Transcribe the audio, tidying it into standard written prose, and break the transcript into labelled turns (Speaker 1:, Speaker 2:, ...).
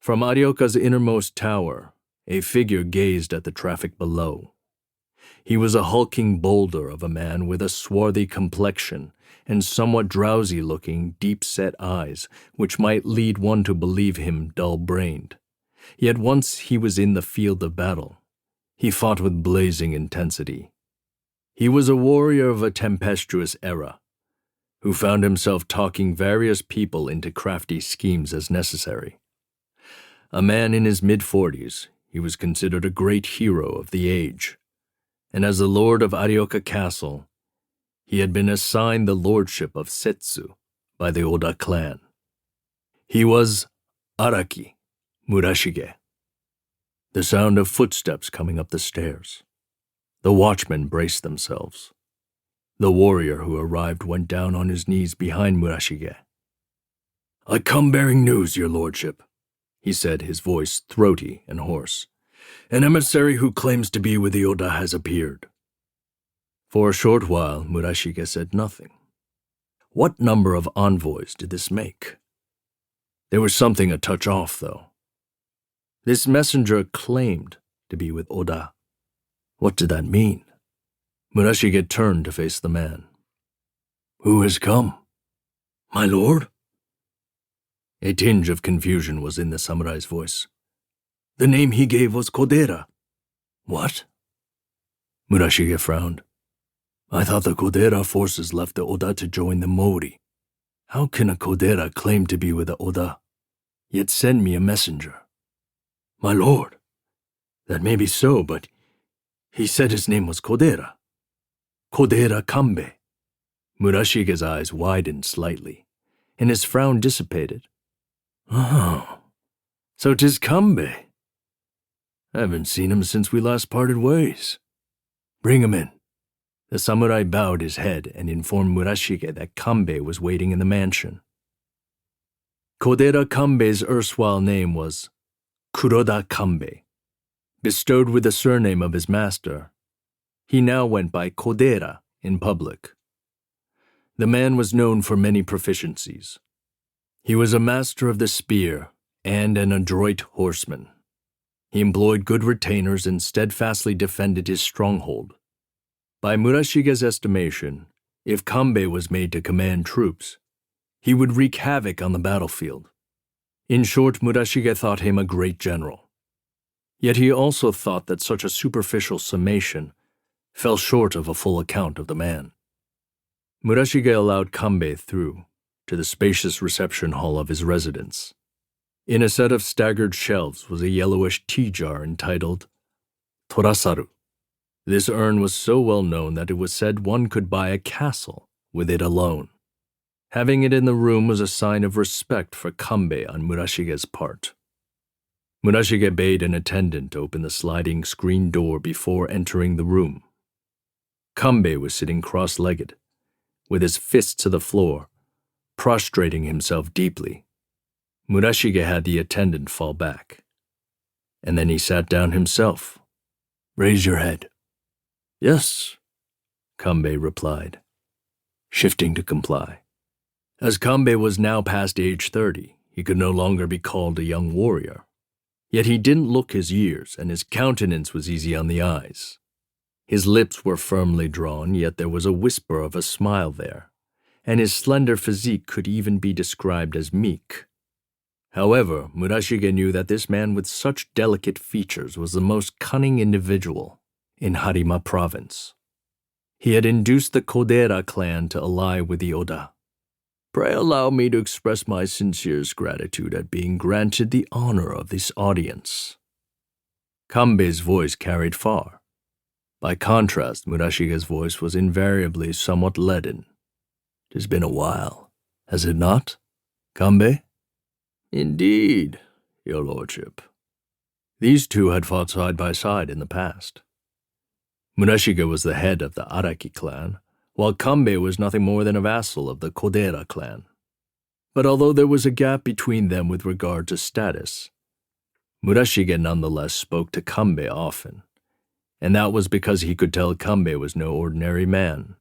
Speaker 1: From Arioka's innermost tower, a figure gazed at the traffic below. He was a hulking boulder of a man with a swarthy complexion and somewhat drowsy-looking, deep-set eyes, which might lead one to believe him dull-brained. Yet once he was in the field of battle, he fought with blazing intensity. He was a warrior of a tempestuous era, who found himself talking various people into crafty schemes as necessary. A man in his mid-40s, he was considered a great hero of the age, and as the lord of Arioka Castle, he had been assigned the lordship of Setsu by the Oda clan. He was Araki Murashige. The sound of footsteps coming up the stairs. The watchmen braced themselves. The warrior who arrived went down on his knees behind Murashige. "I come bearing news, your lordship," he said, his voice throaty and hoarse. "An emissary who claims to be with the Oda has appeared." For a short while, Murashige said nothing. What number of envoys did this make? There was something a touch off, though. This messenger claimed to be with Oda. What did that mean? Murashige turned to face the man. "Who has come? My lord?" A tinge of confusion was in the samurai's voice. "The name he gave was Kodera." "What?" Murashige frowned. "I thought the Kodera forces left the Oda to join the Mori. How can a Kodera claim to be with the Oda, yet send me a messenger?" "My lord, that may be so, but he said his name was Kodera. Kuroda Kanbei." Murashige's eyes widened slightly, and his frown dissipated. "Oh, so 'tis Kanbei. I haven't seen him since we last parted ways. Bring him in." The samurai bowed his head and informed Murashige that Kanbei was waiting in the mansion. Kuroda Kanbei's erstwhile name was Kuroda Kanbei. Bestowed with the surname of his master, he now went by Kodera in public. The man was known for many proficiencies. He was a master of the spear and an adroit horseman. He employed good retainers and steadfastly defended his stronghold. By Murashige's estimation, if Kanbei was made to command troops, he would wreak havoc on the battlefield. In short, Murashige thought him a great general. Yet he also thought that such a superficial summation fell short of a full account of the man. Murashige allowed Kanbei through to the spacious reception hall of his residence. In a set of staggered shelves was a yellowish tea jar entitled Torasaru. This urn was so well known that it was said one could buy a castle with it alone. Having it in the room was a sign of respect for Kanbei on Murashige's part. Murashige bade an attendant open the sliding screen door before entering the room. Kanbei was sitting cross-legged, with his fists to the floor, prostrating himself deeply. Murashige had the attendant fall back, and then he sat down himself. "Raise your head." "Yes," Kanbei replied, shifting to comply. As Kanbei was now past age 30, he could no longer be called a young warrior. Yet he didn't look his years, and his countenance was easy on the eyes. His lips were firmly drawn, yet there was a whisper of a smile there, and his slender physique could even be described as meek. However, Murashige knew that this man with such delicate features was the most cunning individual in Harima province. He had induced the Kodera clan to ally with the Oda. "Pray allow me to express my sincerest gratitude at being granted the honor of this audience." Kanbei's voice carried far. By contrast, Murashige's voice was invariably somewhat leaden. "'Tis been a while, has it not, Kanbei?" "Indeed, your lordship." These two had fought side by side in the past. Murashige was the head of the Araki clan, while Kanbei was nothing more than a vassal of the Kodera clan. But although there was a gap between them with regard to status, Murashige nonetheless spoke to Kanbei often, and that was because he could tell Kanbei was no ordinary man.